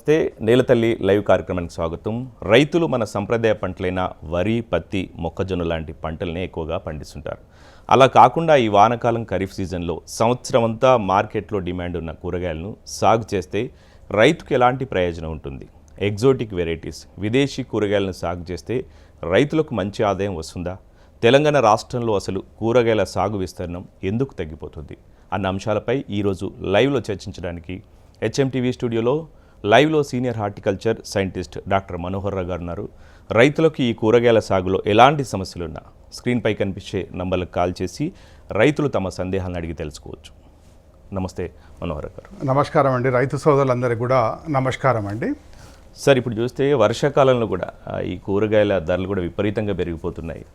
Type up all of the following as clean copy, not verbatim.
నమస్తే నేలతల్లి లైవ్ కార్యక్రమానికి స్వాగతం. రైతులు మన సంప్రదాయ పంటలైన వరి, పత్తి, మొక్కజొన్న లాంటి పంటలనే ఎక్కువగా పండిస్తుంటారు. అలా కాకుండా ఈ వానాకాలం ఖరీఫ్ సీజన్లో సంవత్సరం అంతా మార్కెట్లో డిమాండ్ ఉన్న కూరగాయలను సాగు చేస్తే రైతుకు ఎలాంటి ప్రయోజనం ఉంటుంది? ఎగ్జోటిక్ వెరైటీస్, విదేశీ కూరగాయలను సాగు చేస్తే రైతులకు మంచి ఆదాయం వస్తుందా? తెలంగాణ రాష్ట్రంలో అసలు కూరగాయల సాగు విస్తీర్ణం ఎందుకు తగ్గిపోతుంది అన్న అంశాలపై ఈరోజు లైవ్లో చర్చించడానికి హెచ్ఎంటీవీ స్టూడియోలో లైవ్లో senior horticulture scientist doctor Manohar Rao గారు ఉన్నారు. రైతులకు ఈ కూరగాయల సాగులో ఎలాంటి సమస్యలున్నా స్క్రీన్పై కనిపించే నంబర్లకు కాల్ చేసి రైతులు తమ సందేహాలను అడిగి తెలుసుకోవచ్చు. నమస్తే మనోహర్ గారు. నమస్కారం అండి. రైతు సోదరులందరికీ కూడా నమస్కారం అండి. సార్, ఇప్పుడు చూస్తే వర్షాకాలంలో కూడా ఈ కూరగాయల ధరలు కూడా విపరీతంగా పెరిగిపోతున్నాయి.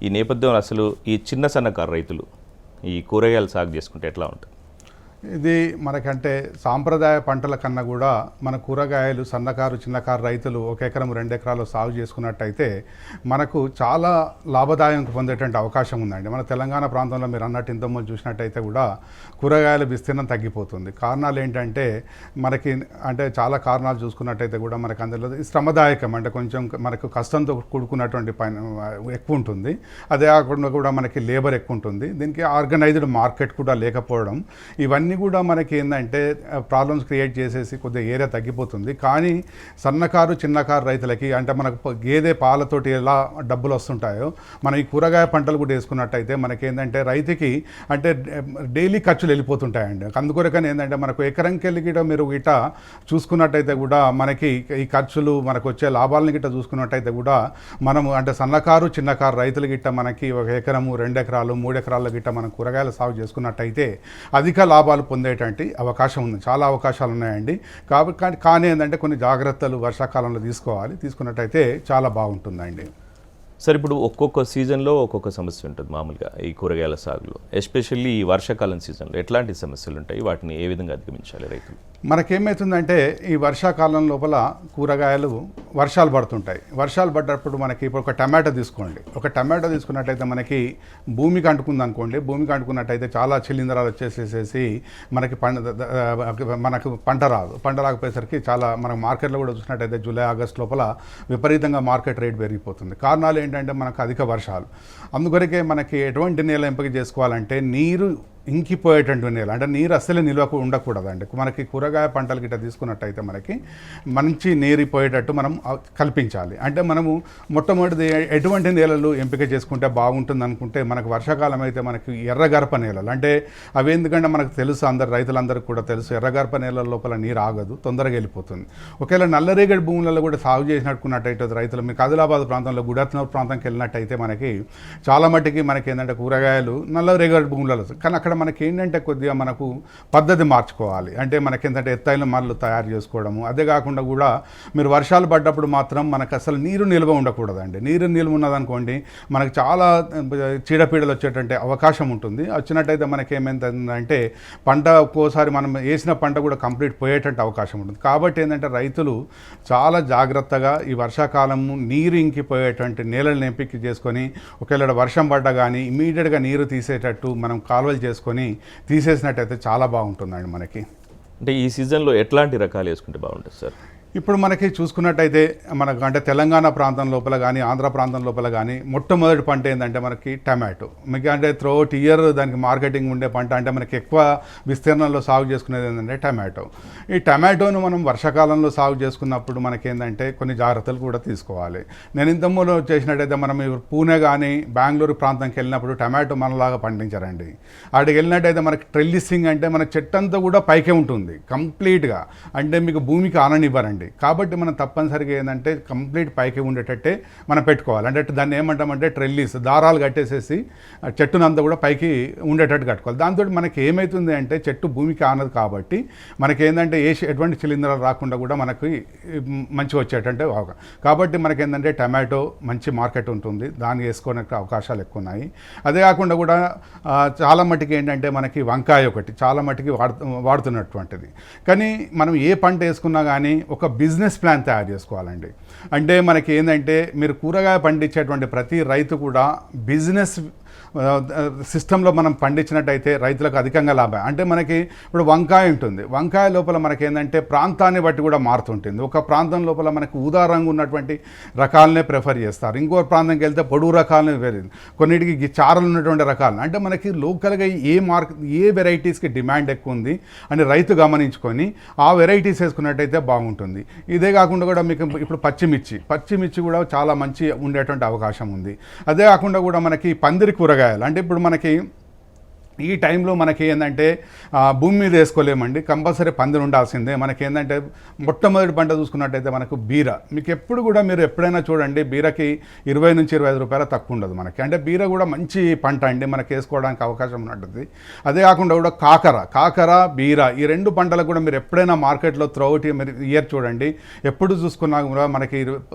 ఈ నేపథ్యంలో అసలు ఈ చిన్న సన్నకారు రైతులు ఈ కూరగాయలు సాగు చేసుకుంటే ఎట్లా ఉంటుంది? ఇది మనకంటే సాంప్రదాయ పంటల కన్నా కూడా మన కూరగాయలు సన్నకారు చిన్నకారు రైతులు 1 ఎకరం 2 ఎకరాలు సాగు చేసుకున్నట్టయితే మనకు చాలా లాభదాయం పొందేటువంటి అవకాశం ఉందండి. మన తెలంగాణ ప్రాంతంలో మీరు అన్నట్టు ఇంతకుముందు చూసినట్టయితే కూడా కూరగాయల విస్తీర్ణం తగ్గిపోతుంది. కారణాలు ఏంటంటే మనకి చాలా కారణాలు చూసుకున్నట్టయితే కూడా మనకు అందులో శ్రమదాయకం, అంటే కొంచెం మనకు కష్టంతో కూడుకున్నటువంటి పని ఎక్కువ ఉంటుంది. అదే కాకుండా కూడా మనకి లేబర్ ఎక్కువ ఉంటుంది. దీనికి ఆర్గనైజ్డ్ మార్కెట్ కూడా లేకపోవడం, ఇవన్నీ కూడా మనకి ఏంటంటే ప్రాబ్లమ్స్ క్రియేట్ చేసేసి కొద్దిగా ఏరియా తగ్గిపోతుంది. కానీ సన్నకారు చిన్నకారు రైతులకి అంటే మనకు గేదె పాలతోటి ఎలా డబ్బులు వస్తుంటాయో మనం ఈ కూరగాయ పంటలు కూడా వేసుకున్నట్టయితే మనకేంటంటే రైతుకి అంటే డైలీ ఖర్చులు వెళ్ళిపోతుంటాయండి. అందుకొరకని ఏంటంటే మనకు ఎకరంకి వెళ్ళి గిట మీరు గిట చూసుకున్నట్టయితే కూడా మనకి ఈ ఖర్చులు మనకు వచ్చే లాభాలను గిట్ట చూసుకున్నట్టయితే కూడా మనము అంటే సన్నకారు చిన్నకారు రైతులు గిట్ట మనకి 1 ఎకరము 2 ఎకరాలు 3 ఎకరాల గిట్ట మనం కూరగాయలు సాగు చేసుకున్నట్టయితే అధిక లాభాలు పొందేటువంటి అవకాశం ఉంది. చాలా అవకాశాలు ఉన్నాయండి. కాబట్టి కానీ ఏంటంటే కొన్ని జాగ్రత్తలు వర్షాకాలంలో తీసుకున్నట్టయితే చాలా బాగుంటుందండి. సార్, ఇప్పుడు ఒక్కొక్క సీజన్లో ఒక్కొక్క సమస్య ఉంటుంది. మామూలుగా ఈ కూరగాయల సాగులో ఎస్పెషల్లీ ఈ వర్షాకాలం సీజన్లో ఎట్లాంటి సమస్యలు ఉంటాయి? వాటిని ఏ విధంగా అధిగమించాలి రైతులు? మనకేమవుతుందంటే ఈ వర్షాకాలం లోపల కూరగాయలు వర్షాలు పడుతుంటాయి. వర్షాలు పడ్డప్పుడు మనకి ఇప్పుడు ఒక టమాటో తీసుకోండి. ఒక టమాటో తీసుకున్నట్టయితే మనకి భూమికి అంటుకుంది అనుకోండి. భూమికి అంటుకున్నట్టయితే చాలా శిలీంధ్రాలు వచ్చేసేసి మనకి పంట రాదు. పంట రాకపోయేసరికి చాలా మనకు మార్కెట్లో కూడా చూసినట్టయితే జూలై ఆగస్ట్ లోపల విపరీతంగా మార్కెట్ రేట్ పెరిగిపోతుంది. కారణాలు ఏంటంటే మనకు అధిక వర్షాలు. అందుకొరకే మనకి ఎటువంటి నేల ఎంపిక చేసుకోవాలంటే నీరు ఇంకిపోయేటువంటి నేల, అంటే నీరు అస్సలే నిల్వకు ఉండకూడదండి. మనకి కూరగాయ పంటలు గిట్ట తీసుకున్నట్టయితే మనకి మంచి నీరిపోయేటట్టు మనం కల్పించాలి. అంటే మనము మొట్టమొదటిది ఎటువంటి నేలలు ఎంపిక చేసుకుంటే బాగుంటుంది అనుకుంటే మనకు వర్షాకాలం అయితే మనకి ఎర్రగర్భ నేలలు, అంటే అవి ఎందుకంటే మనకు తెలుసు, రైతులందరికీ కూడా తెలుసు, ఎర్రగర్భ నేలల లోపల నీరు ఆగదు, తొందరగా వెళ్ళిపోతుంది. ఒకవేళ నల్లరేగడి భూములలో కూడా సాగు చేసినట్టుకున్నట్టయితే రైతులు మీకు ఆదిలాబాద్ ప్రాంతంలో గుడాత్నూర్ ప్రాంతంకి వెళ్ళినట్టయితే మనకి చాలా మట్టికి మనకి ఏంటంటే కూరగాయలు నల్లరేగడి భూములలో, కానీ అక్కడ మనకి ఏంటంటే కొద్దిగా మనకు పద్ధతి మార్చుకోవాలి. అంటే మనకి ఏంటంటే ఎత్తైన మరలు తయారు చేసుకోవడము. అదే కాకుండా కూడా మీరు వర్షాలు పడ్డప్పుడు మాత్రం మనకు అసలు నీరు నిల్వ ఉండకూడదండి. నీరు నిల్వ ఉన్నదనుకోండి మనకు చాలా చీడపీడలు వచ్చేటువంటి అవకాశం ఉంటుంది. వచ్చినట్టయితే మనకి ఏమైందంటే పంట ఒక్కోసారి మనం వేసిన పంట కూడా కంప్లీట్ పోయేటువంటి అవకాశం ఉంటుంది. కాబట్టి ఏంటంటే రైతులు చాలా జాగ్రత్తగా ఈ వర్షాకాలము నీరు ఇంకిపోయేటువంటి నేలను ఎంపిక చేసుకొని ఒకవేళ వర్షం పడ్డా కానీ ఇమీడియట్గా నీరు తీసేటట్టు మనం కాలువలు చేసుకొని తీసేసినట్టయితే చాలా బాగుంటుందండి మనకి. అంటే ఈ సీజన్లో ఎట్లాంటి రకాలు వేసుకుంటే బాగుంటుంది సార్? ఇప్పుడు మనకి చూసుకున్నట్టయితే మనకు అంటే తెలంగాణ ప్రాంతం లోపల కానీ ఆంధ్ర ప్రాంతం లోపల కానీ మొట్టమొదటి పంట ఏంటంటే మనకి టమాటో. మీకు అంటే త్రూఅవుట్ ఇయర్ దానికి మార్కెటింగ్ ఉండే పంట, అంటే మనకి ఎక్కువ విస్తీర్ణంలో సాగు చేసుకునేది ఏంటంటే టమాటో. ఈ టమాటోను మనం వర్షాకాలంలో సాగు చేసుకున్నప్పుడు మనకేంటంటే కొన్ని జాగ్రత్తలు కూడా తీసుకోవాలి. నేను ఇంతకుముందు చేసినట్టయితే మనం పూణే కానీ బెంగళూరు ప్రాంతంకి వెళ్ళినప్పుడు టమాటో మనలాగా పండించారండి. అక్కడికి వెళ్ళినట్టయితే మనకి ట్రెల్లిసింగ్, అంటే మన చెట్టు అంతా కూడా పైకే ఉంటుంది కంప్లీట్గా, అంటే మీకు భూమికి ఆననివ్వరండి. కాబట్టి మనం తప్పనిసరిగా ఏంటంటే కంప్లీట్ పైకి ఉండేటట్టే మనం పెట్టుకోవాలి. అంటే దాన్ని ఏమంటామంటే ట్రెల్లిస్, దారాలు కట్టేసేసి చెట్టునంతా కూడా పైకి ఉండేటట్టు కట్టుకోవాలి. దాంతో మనకి ఏమవుతుంది అంటే చెట్టు భూమికి ఆనదు కాబట్టి మనకి ఏంటంటే ఎటువంటి శిలీంధ్రాలు రాకుండా కూడా మనకి మంచిగా వచ్చేటంటే కాబట్టి మనకి ఏంటంటే టమాటో మంచి మార్కెట్ ఉంటుంది, దాన్ని వేసుకోవడానికి అవకాశాలు ఎక్కువ ఉన్నాయి. అదే కాకుండా కూడా చాలా మట్టుకి ఏంటంటే మనకి వంకాయ ఒకటి చాలా మట్టుకి వాడుతున్నటువంటిది. కానీ మనం ఏ పంట వేసుకున్నా కానీ ఒక బిజినెస్ ప్లాన్ తయారు చేసుకోవాలండి. అంటే మనకి ఏంటంటే మీరు కూరగాయ పండించేటువంటి ప్రతి రైతు కూడా బిజినెస్ సిస్టంలో మనం పండించినట్టయితే రైతులకు అధికంగా లాభం. అంటే మనకి ఇప్పుడు వంకాయ ఉంటుంది, వంకాయ లోపల మనకి ఏంటంటే ప్రాంతాన్ని బట్టి కూడా మారుతుంటుంది. ఒక ప్రాంతం లోపల మనకు ఊదా రంగు ఉన్నటువంటి రకాలనే ప్రిఫర్ చేస్తారు, ఇంకో ప్రాంతంకి వెళ్తే పొడుగు రకాలని వేరే, కొన్నిటికి చారలు ఉన్నటువంటి రకాలను. అంటే మనకి లోకల్గా ఏ వెరైటీస్కి డిమాండ్ ఎక్కువ ఉంది అని రైతు గమనించుకొని ఆ వెరైటీస్ వేసుకున్నట్టయితే బాగుంటుంది. ఇదే కాకుండా కూడా మీకు ఇప్పుడు పచ్చిమిర్చి కూడా చాలా మంచి ఉండేటువంటి అవకాశం ఉంది. అదే కాకుండా కూడా మనకి పందిరి కూరగాయలు, అంటే ఇప్పుడు మనకి ఈ టైంలో మనకి ఏంటంటే భూమి మీద వేసుకోలేమండి, కంపల్సరీ పందిరి ఉండాల్సిందే. మనకి ఏంటంటే మొట్టమొదటి పంట చూసుకున్నట్టయితే మనకు బీర, మీకు ఎప్పుడు కూడా మీరు ఎప్పుడైనా చూడండి బీరకి 20 నుంచి 25 రూపాయలు తక్కువ ఉండదు మనకి. అంటే బీర కూడా మంచి పంట అండి, మనకి వేసుకోవడానికి అవకాశం ఉంటుంది. అదే కాకుండా కూడా కాకర బీర, ఈ రెండు పంటలకు కూడా మీరు ఎప్పుడైనా మార్కెట్లో త్రూఅవుట్ మీరు ఇయర్ చూడండి, ఎప్పుడు చూసుకున్నా కూడా మనకి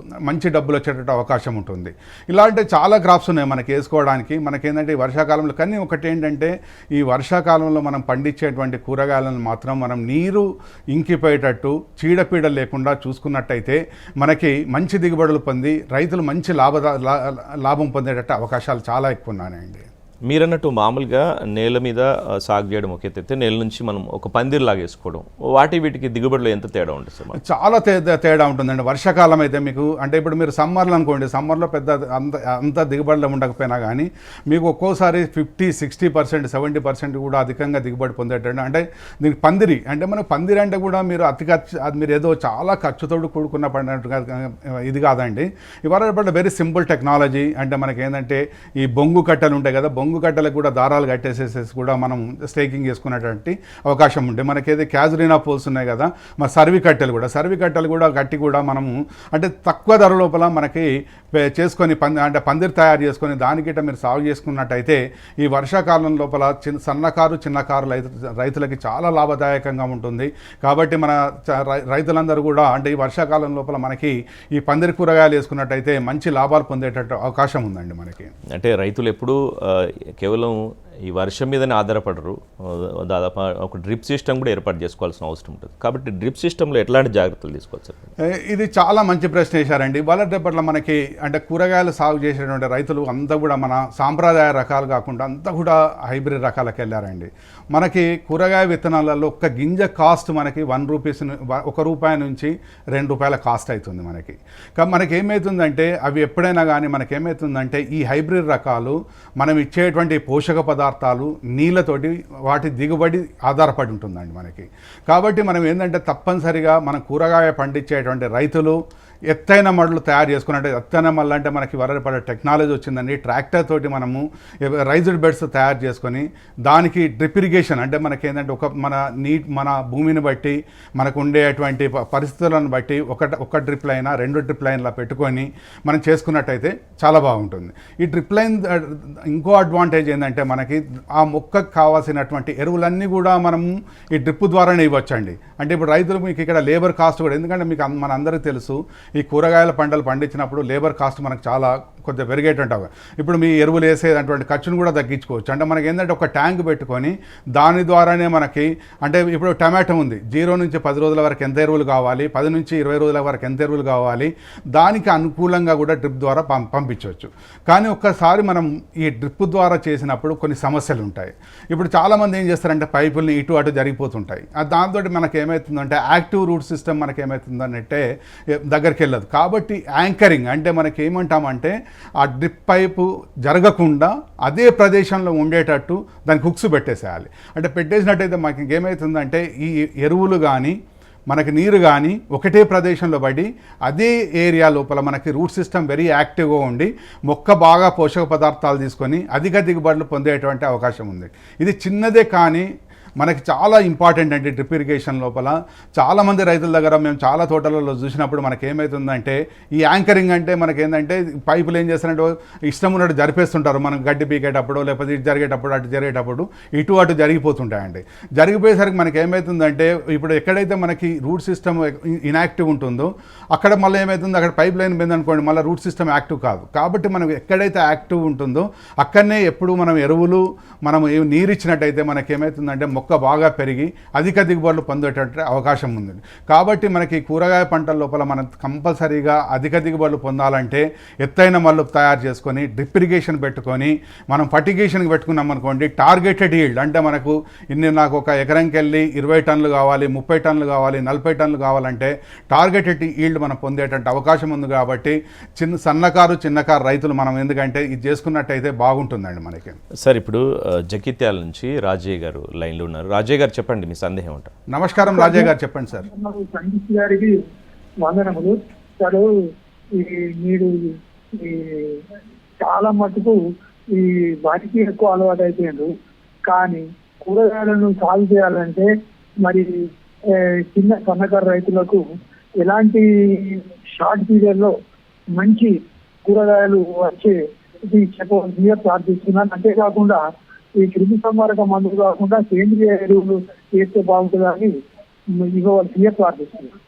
మంచి డబ్బులు వచ్చేటట్టు అవకాశం ఉంటుంది. ఇలాంటి చాలా క్రాప్స్ ఉన్నాయి మనకి వేసుకోవడానికి. మనకి ఏంటంటే వర్షాకాలంలో, కానీ ఒకటి ఏంటంటే ఈ వర్షాకాలంలో మనం పండించేటువంటి కూరగాయలను మాత్రం మనం నీరు ఇంకిపోయేటట్టు చీడపీడలు లేకుండా చూసుకున్నట్టయితే మనకి మంచి దిగుబడులు పొంది రైతులు మంచి లాభం పొందేటట్టు అవకాశాలు చాలా ఎక్కువ ఉన్నాయండి. మీరన్నట్టు మామూలుగా నేల మీద సాగు చేయడం ఒక ఎత్తైతే నేల నుంచి మనం ఒక పందిరిలాగా వేసుకోవడం, వీటికి దిగుబడిలో ఎంత తేడా ఉంటుంది సార్? చాలా తేడా ఉంటుందండి. వర్షాకాలం అయితే మీకు, అంటే ఇప్పుడు మీరు సమ్మర్లో అనుకోండి, సమ్మర్లో పెద్ద అంత దిగుబడిలో ఉండకపోయినా కానీ మీకు ఒక్కోసారి 50-60%, 70% కూడా అధికంగా దిగుబడి పొందేటండి. అంటే దీనికి పందిరి అంటే మనకు పందిరి అంటే కూడా మీరు మీరు ఏదో చాలా ఖర్చుతో కూడుకున్న పడినట్టుగా ఇది కాదండి. ఇవాళ వెరీ సింపుల్ టెక్నాలజీ. అంటే మనకి ఏంటంటే ఈ బొంగు కట్టెలు ఉంటాయి కదా, బొంగు కట్టెలకు కూడా దారాలు కట్టేసేసేసి కూడా మనం స్టేకింగ్ చేసుకునేటువంటి అవకాశం ఉంటే, మనకేది క్యాజురీనా పోల్స్ ఉన్నాయి కదా, మన సర్వి కట్టెలు కూడా కట్టి కూడా మనము అంటే తక్కువ ధర లోపల మనకి చేసుకొని అంటే పందిరి తయారు చేసుకొని దానికిట మీరు సాగు చేసుకున్నట్టయితే ఈ వర్షాకాలం లోపల చిన్నకారు రైతులకి చాలా లాభదాయకంగా ఉంటుంది. కాబట్టి మన రైతులందరూ కూడా అంటే ఈ వర్షాకాలం లోపల మనకి ఈ పందిరి కూరగాయలు వేసుకున్నట్టయితే మంచి లాభాలు పొందేటట్టు అవకాశం ఉందండి మనకి. అంటే రైతులు ఎప్పుడు కేవలం ఈ వర్షం మీదనే ఆధారపడరు, దాదాపు ఒక డ్రిప్ సిస్టమ్ కూడా ఏర్పాటు చేసుకోవాల్సిన అవసరం ఉంటుంది. కాబట్టి డ్రిప్ సిస్టంలో ఎట్లాంటి జాగ్రత్తలు తీసుకోవచ్చు? ఇది చాలా మంచి ప్రశ్న వేశారండి. వాళ్ళ రేపట్ల మనకి అంటే కూరగాయలు సాగు చేసేటువంటి రైతులు అంతా కూడా మన సాంప్రదాయ రకాలు కాకుండా అంతా కూడా హైబ్రిడ్ రకాలకు వెళ్ళారండి. మనకి కూరగాయ విత్తనాలలో ఒక్క గింజ కాస్ట్ మనకి ₹1 నుంచి ₹2 కాస్ట్ అవుతుంది మనకి. మనకి ఏమవుతుందంటే అవి ఎప్పుడైనా కానీ మనకేమవుతుందంటే ఈ హైబ్రిడ్ రకాలు మనం ఇచ్చేటువంటి పోషక పదార్థాలు నీళ్ళతోటి వాటి దిగుబడి ఆధారపడి ఉంటుందండి మనకి. కాబట్టి మనం ఏంటంటే తప్పనిసరిగా మన కూరగాయ పండించేటువంటి రైతులు ఎత్తైన మడులు తయారు చేసుకున్నట్టు, ఎత్తైన మడులు అంటే మనకి వరపడే టెక్నాలజీ వచ్చిందండి. ట్రాక్టర్ తోటి మనము రైజ్డ్ బెడ్స్ తయారు చేసుకొని దానికి డ్రిప్ ఇరిగేషన్ అంటే మనకి ఏంటంటే మన భూమిని బట్టి మనకు ఉండేటువంటి పరిస్థితులను బట్టి ఒక డ్రిప్ లైన్ 2 డ్రిప్ లైన్లా పెట్టుకొని మనం చేసుకున్నట్టయితే చాలా బాగుంటుంది. ఈ డ్రిప్ లైన్ ఇంకో అడ్వాంటేజ్ ఏంటంటే మనకి ఆ మొక్కకు కావాల్సినటువంటి ఎరువులన్నీ కూడా మనము ఈ డ్రిప్ ద్వారానే ఇవ్వచ్చండి. అంటే ఇప్పుడు రైతులు మీకు ఇక్కడ లేబర్ కాస్ట్ కూడా, ఎందుకంటే మీకు మన అందరికీ తెలుసు ఈ కూరగాయల పంటలు పండించినప్పుడు లేబర్ కాస్ట్ మనకు చాలా కొంచెం పెరిగేటువంటి. ఇప్పుడు మీ ఎరువులు వేసేటువంటి ఖర్చును కూడా తగ్గించుకోవచ్చు. అంటే మనకి ఏంటంటే ఒక ట్యాంక్ పెట్టుకొని దాని ద్వారానే మనకి అంటే ఇప్పుడు టమాటో ఉంది, 0 నుంచి 10 రోజుల వరకు ఎంత ఎరువులు కావాలి, 10 నుంచి 20 రోజుల వరకు ఎంత ఎరువులు కావాలి, దానికి అనుకూలంగా కూడా డ్రిప్ ద్వారా పంపించవచ్చు. కానీ ఒక్కసారి మనం ఈ డ్రిప్ ద్వారా చేసినప్పుడు కొన్ని సమస్యలు ఉంటాయి. ఇప్పుడు చాలామంది ఏం చేస్తారంటే పైపుల్ని ఇటు అటు జరిగిపోతుంటాయి. దాంతో మనకి ఏమవుతుందంటే యాక్టివ్ రూట్ సిస్టమ్ మనకి ఏమవుతుందంటే దగ్గరికి వెళ్ళదు. కాబట్టి యాంకరింగ్ అంటే మనకి ఏమంటామంటే ఆ డ్రిప్ పైపు జరగకుండా అదే ప్రదేశంలో ఉండేటట్టు దానికి హుక్స్ పెట్టేసేయాలి. అంటే పెట్టేసినట్టయితే మనకి ఇంకేమవుతుందంటే ఈ ఎరువులు కానీ మనకి నీరు కానీ ఒకటే ప్రదేశంలో పడి అదే ఏరియా లోపల మనకి రూట్ సిస్టమ్ వెరీ యాక్టివ్గా ఉండి మొక్క బాగా పోషక పదార్థాలు తీసుకొని అధిక దిగుబడులు పొందేటువంటి అవకాశం ఉంది. ఇది చిన్నదే కానీ మనకి చాలా ఇంపార్టెంట్ అండి. డ్రిప్ ఇరిగేషన్ లోపల చాలామంది రైతుల దగ్గర మేము చాలా తోటలలో చూసినప్పుడు మనకి ఏమవుతుందంటే ఈ యాంకరింగ్ అంటే మనకేంటంటే పైపులు ఏం చేస్తారంటే ఇష్టం ఉన్నట్టు జరిపేస్తుంటారు. మనం గడ్డి పీకేటప్పుడు లేకపోతే ఇటు జరిగేటప్పుడు అటు జరిగేటప్పుడు ఇటు అటు జరిగిపోతుంటాయండి. జరిగిపోయేసరికి మనకి ఏమవుతుందంటే ఇప్పుడు ఎక్కడైతే మనకి రూట్ సిస్టమ్ ఇన్యాక్టివ్ ఉంటుందో అక్కడ మళ్ళీ ఏమవుతుంది, అక్కడ పైప్ లైన్ మీద అనుకోండి మళ్ళీ రూట్ సిస్టమ్ యాక్టివ్ కాదు. కాబట్టి మనం ఎక్కడైతే యాక్టివ్ ఉంటుందో అక్కడనే ఎప్పుడు మనం ఎరువులు మనం నీరు ఇచ్చినట్టయితే మనకి ఏమవుతుందంటే మొక్క బాగా పెరిగి అధిక దిగుబడులు పొందేటట్టు అవకాశం ఉంది. కాబట్టి మనకి కూరగాయ పంటల లోపల మనం కంపల్సరీగా అధిక దిగుబడులు పొందాలంటే ఎత్తైన మల్లు తయారు చేసుకొని డ్రిప్ ఇరిగేషన్ పెట్టుకొని మనం ఫర్టిగేషన్కి పెట్టుకున్నాం అనుకోండి, టార్గెటెడ్ ఈల్డ్ అంటే మనకు నాకు ఒక ఎకరంకి వెళ్ళి 20 టన్నులు కావాలి, 30 టన్నులు కావాలి, 40 టన్నులు కావాలంటే టార్గెటెడ్ ఈల్డ్ మనం పొందేటట్టు అవకాశం ఉంది. కాబట్టి చిన్నకారు రైతులు మనం ఎందుకంటే ఇది చేసుకున్నట్టయితే బాగుంటుందండి మనకి. సార్ ఇప్పుడు జగిత్యాల నుంచి రాజయ్య గారు లైన్లో ఉన్నారు. రాజయ్య గారు చెప్పండి మీ సందేహం ఉంటా. నమస్కారం రాజయ్య గారు, చెప్పండి సార్. సంగీత్ గారికి వందనములు. సార్ మీరు చాలా మటుకు ఈ వాటికి ఎక్కువ అలవాటు అయిపోయారు, కానీ కూరగాయలను సాగు చేయాలంటే మరి చిన్న సన్నకారు రైతులకు ఎలాంటి షార్ట్ పీరియడ్ లో మంచి కూరగాయలు వచ్చే ఇది చెప్పవలసిందిగా ప్రార్థిస్తున్నాను. అంతేకాకుండా ఈ క్రిమి సంహారక మందులు కాకుండా సేంద్రియ ఎరువులు వేస్తే బాగుంటుందని ఇవ్వవలసిందిగా ప్రార్థిస్తున్నాను.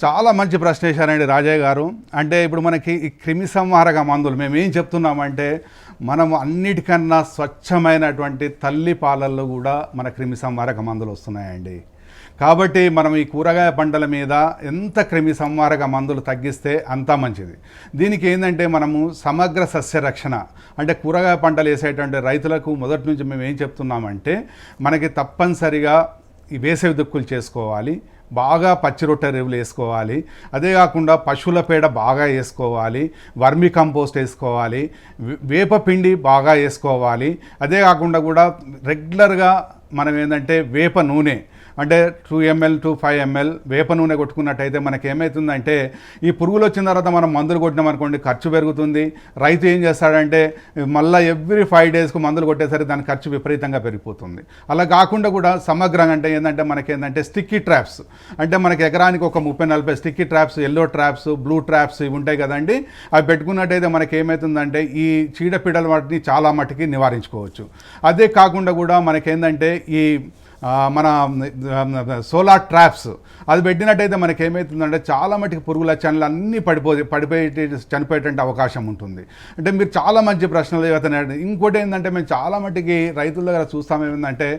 చాలా మంచి ప్రశ్న వేశారండి రాజయ్య గారు. అంటే ఇప్పుడు మనకి ఈ క్రిమి సంహారక మందులు మేము ఏం చెప్తున్నామంటే, మనం అన్నిటికన్నా స్వచ్ఛమైనటువంటి తల్లి పాలల్లో కూడా మన క్రిమి సంహారక మందులు వస్తున్నాయండి. కాబట్టి మనం ఈ కూరగాయ పంటల మీద ఎంత క్రిమి సంహారక మందులు తగ్గిస్తే అంత మంచిది. దీనికి ఏంటంటే మనము సమగ్ర సస్యరక్షణ అంటే కూరగాయ పంటలు వేసేటువంటి రైతులకు మొదటి నుంచి మేము ఏం చెప్తున్నామంటే, మనకి తప్పనిసరిగా ఈ వేసవి దుక్కులు చేసుకోవాలి, బాగా పచ్చి రొట్టె ఎరువులు వేసుకోవాలి, అదే కాకుండా పశువుల పేడ బాగా వేసుకోవాలి, వర్మి కంపోస్ట్ వేసుకోవాలి, వేప పిండి బాగా వేసుకోవాలి. అదే కాకుండా కూడా రెగ్యులర్గా మనం ఏంటంటే వేప నూనె అంటే 2 ml to 5 ml వేప నూనె కొట్టుకున్నట్టయితే మనకి ఏమవుతుందంటే, ఈ పురుగులు వచ్చిన తర్వాత మనం మందులు కొట్టినాం అనుకోండి, ఖర్చు పెరుగుతుంది. రైతు ఏం చేస్తాడంటే మళ్ళీ ఎవ్రీ 5 daysకు మందులు కొట్టేసరికి దాని ఖర్చు విపరీతంగా పెరిగిపోతుంది. అలా కాకుండా కూడా సమగ్రంగా అంటే ఏంటంటే మనకేంటంటే స్టిక్కీ ట్రాప్స్ అంటే మనకి ఎకరానికి ఒక 30-40 sticky traps, yellow traps, blue traps ఇవి ఉంటాయి కదండి. అవి పెట్టుకున్నట్టయితే మనకి ఏమవుతుందంటే ఈ చీడపీడల వాటిని చాలా మట్టుకి నివారించుకోవచ్చు. అదే కాకుండా కూడా మనకేంటంటే ఈ మన సోలార్ ట్రాప్స్ అది పెట్టినట్టయితే మనకి ఏమవుతుందంటే చాలా మటుకు పురుగుల ఛానల్ అన్నీ పడిపోయి చనిపోయేటువంటి అవకాశం ఉంటుంది. అంటే మీరు చాలా మంచి ప్రశ్నలు అవుతున్నాయి. ఇంకోటి ఏంటంటే మేము చాలా మటుకి రైతుల దగ్గర చూస్తాం ఏమిటంటే,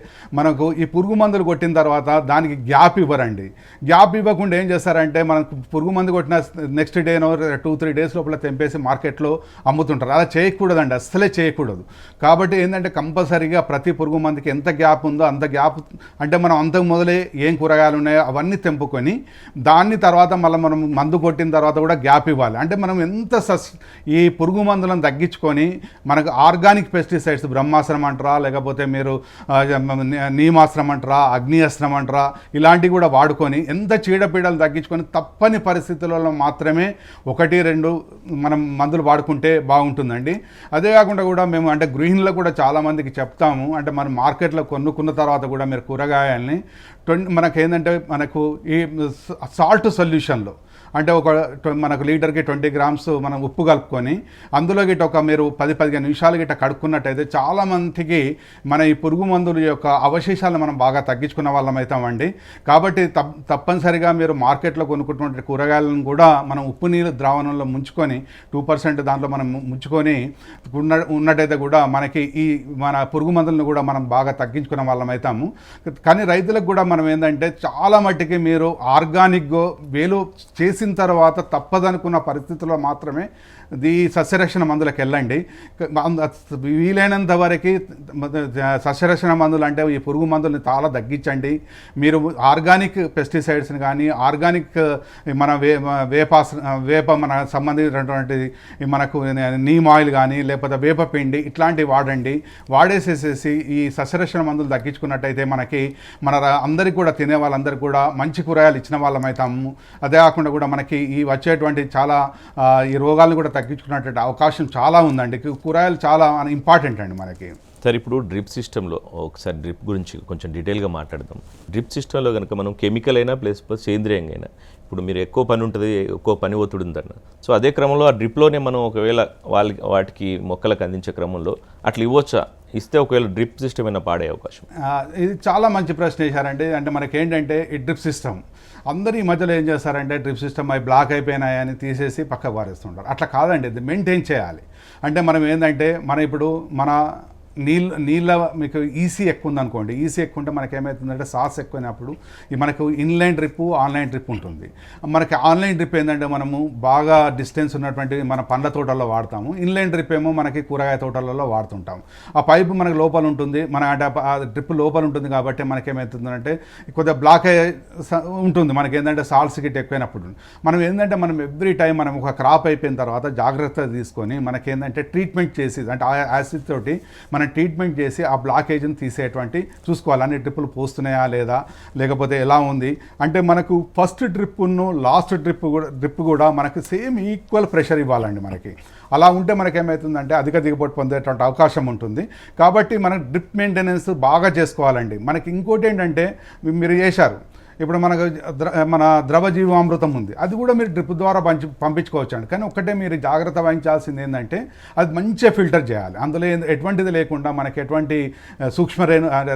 మనకు ఈ పురుగు మందులు కొట్టిన తర్వాత దానికి గ్యాప్ ఇవ్వరండి. గ్యాప్ ఇవ్వకుండా ఏం చేస్తారంటే, మనకు పురుగు మందు కొట్టిన నెక్స్ట్ డేనో 2-3 days లోపల తెంపేసి మార్కెట్లో అమ్ముతుంటారు. అలా చేయకూడదండి, అస్సలే చేయకూడదు. కాబట్టి ఏంటంటే కంపల్సరీగా ప్రతి పురుగు మందుకి ఎంత గ్యాప్ ఉందో అంత గ్యాప్ అంటే మనం అంతకు మొదలే ఏం కూరగాయలు ఉన్నాయో అవన్నీ తెంపుకొని దాన్ని తర్వాత మళ్ళీ మనం మందు కొట్టిన తర్వాత కూడా గ్యాప్ ఇవ్వాలి. అంటే మనం ఎంత ఈ పురుగు మందులను తగ్గించుకొని మనకు ఆర్గానిక్ పెస్టిసైడ్స్ బ్రహ్మాస్త్రం అంటారా, లేకపోతే మీరు నీమాస్త్రం అంటారా, అగ్నియస్త్రం అంటారా, ఇలాంటివి కూడా వాడుకొని ఎంత చీడపీడలు తగ్గించుకొని తప్పని పరిస్థితులలో మాత్రమే 1-2 మనం మందులు వాడుకుంటే బాగుంటుందండి. అదే కాకుండా కూడా మేము అంటే గృహిణులకు కూడా చాలామందికి చెప్తాము, అంటే మనం మార్కెట్లో కొనుక్కున్న తర్వాత కూడా మీరు కూరగాయల్ని మనకేంటంటే మనకు ఈ సాల్ట్ సొల్యూషన్లో అంటే మనకు లీటర్కి 20 grams మనం ఉప్పు కలుపుకొని అందులో గిట్ట ఒక మీరు 10-15 నిమిషాలు గిట్ట కడుక్కున్నట్టయితే చాలా మందికి మన ఈ పురుగు మందుల యొక్క అవశేషాలను మనం బాగా తగ్గించుకున్న వాళ్ళం అవుతామండి. కాబట్టి తప్పనిసరిగా మీరు మార్కెట్లో కొనుక్కున్నటువంటి కూరగాయలను కూడా మనం ఉప్పు నీళ్ళు ద్రావణంలో ముంచుకొని 2% దాంట్లో మనం ముంచుకొని ఉన్నట్టయితే కూడా మనకి ఈ మన పురుగు మందులను కూడా మనం బాగా తగ్గించుకున్న వాళ్ళం అవుతాము. కానీ రైతులకు కూడా మనం ఏంటంటే చాలా మట్టికి మీరు ఆర్గానిక్గా వేలు చేసి తర్వాత తప్పదనుకున్న పరిస్థితుల్లో మాత్రమే ఈ సస్యరక్షణ మందులకు వెళ్ళండి. వీలైనంత వరకు సస్యరక్షణ మందులు అంటే ఈ పురుగు మందుల్ని చాలా తగ్గించండి. మీరు ఆర్గానిక్ పెస్టిసైడ్స్ని కానీ ఆర్గానిక్ మన వేప మన సంబంధించినటువంటి మనకు నీమ్ ఆయిల్ కానీ లేకపోతే వేప పిండి ఇట్లాంటివి వాడండి. వాడేసేసేసి ఈ సస్యరక్షణ మందులు తగ్గించుకున్నట్టయితే మనకి మన అందరికీ కూడా తినే వాళ్ళందరికీ కూడా మంచి కూరగాయలు ఇచ్చిన వాళ్ళం అవుతాము. అదే కాకుండా కూడా మనకి ఈ వచ్చేటువంటి చాలా ఈ రోగాలను కూడా తగ్గించుకున్నటువంటి అవకాశం చాలా ఉందండి. కూరగాయలు చాలా ఇంపార్టెంట్ అండి మనకి. సార్ ఇప్పుడు డ్రిప్ సిస్టంలో ఒకసారి డ్రిప్ గురించి కొంచెం డీటెయిల్గా మాట్లాడదాం. డ్రిప్ సిస్టంలో కనుక మనం కెమికల్ అయినా ప్లస్ సేంద్రియంగా అయినా ఇప్పుడు మీరు ఎక్కువ పని ఉంటుంది, ఎక్కువ పని ఒత్తిడి ఉందన్న, సో అదే క్రమంలో ఆ డ్రిప్లోనే మనం ఒకవేళ వాటికి మొక్కలకు అందించే క్రమంలో అట్లా ఇవ్వచ్చా? ఇస్తే ఒకవేళ డ్రిప్ సిస్టమ్ అయినా పాడే అవకాశం. ఇది చాలా మంచి ప్రశ్న వేశారండి. అంటే మనకేంటంటే ఈ డ్రిప్ సిస్టమ్ అందరూ ఈ మధ్యలో ఏం చేస్తారంటే డ్రిప్ సిస్టమ్ అవి బ్లాక్ అయిపోయినాయని తీసేసి పక్కకు పారేస్తుంటారు. అట్లా కాదండి, ఇది మెయింటైన్ చేయాలి. అంటే మనం ఏంటంటే ఇప్పుడు మన నీళ్ళ మీకు ఈసీ ఎక్కువ ఉందనుకోండి, ఈసీ ఎక్కువ ఉంటే మనకి ఏమవుతుందంటే సాస్ ఎక్కువైనప్పుడు మనకు ఇన్లైన్ డ్రిప్ ఆన్లైన్ డ్రిప్ ఉంటుంది. మనకి ఆన్లైన్ డ్రిప్ ఏంటంటే మనము బాగా డిస్టెన్స్ ఉన్నటువంటి మన పండ్ల తోటల్లో వాడతాము, ఇన్లైన్ డ్రిప్ ఏమో మనకి కూరగాయ తోటలలో వాడుతుంటాము. ఆ పైపు మనకు లోపల ఉంటుంది, మన అంటే ఆ డ్రిప్ లోపల ఉంటుంది కాబట్టి మనకేమవుతుందంటే కొద్దిగా బ్లాక్ ఉంటుంది, మనకి ఏంటంటే సాల్స్ గిట్ ఎక్కువైనప్పుడు. మనం ఏంటంటే మనం ఎవ్రీ టైం మనం ఒక క్రాప్ అయిపోయిన తర్వాత జాగ్రత్త తీసుకొని మనకేంటంటే ట్రీట్మెంట్ చేసి అంటే ఆ యాసిడ్ తోటి మనం ట్రీట్మెంట్ చేసి ఆ బ్లాకేజ్ని తీసేటువంటి చూసుకోవాలి. అన్ని డ్రిప్పులు పోస్తున్నాయా లేదా, లేకపోతే ఎలా ఉంది అంటే మనకు ఫస్ట్ డ్రిప్పును లాస్ట్ డ్రిప్ కూడా మనకు సేమ్ ఈక్వల్ ప్రెషర్ ఇవ్వాలండి మనకి. అలా ఉంటే మనకేమవుతుందంటే అధిక దిగుబడి పొందేటువంటి అవకాశం ఉంటుంది. కాబట్టి మనం డ్రిప్ మెయింటెనెన్స్ బాగా చేసుకోవాలండి. మనకి ఇంకోటి ఏంటంటే మీరు చేశారు, ఇప్పుడు మనకు మన ద్రవ జీవామృతం ఉంది, అది కూడా మీరు డ్రిప్ ద్వారా పంపించుకోవచ్చు అండి. కానీ ఒక్కటే మీరు జాగ్రత్త వహించాల్సింది ఏంటంటే అది మంచిగా ఫిల్టర్ చేయాలి. అందులో ఎటువంటిది లేకుండా మనకి ఎటువంటి సూక్ష్మ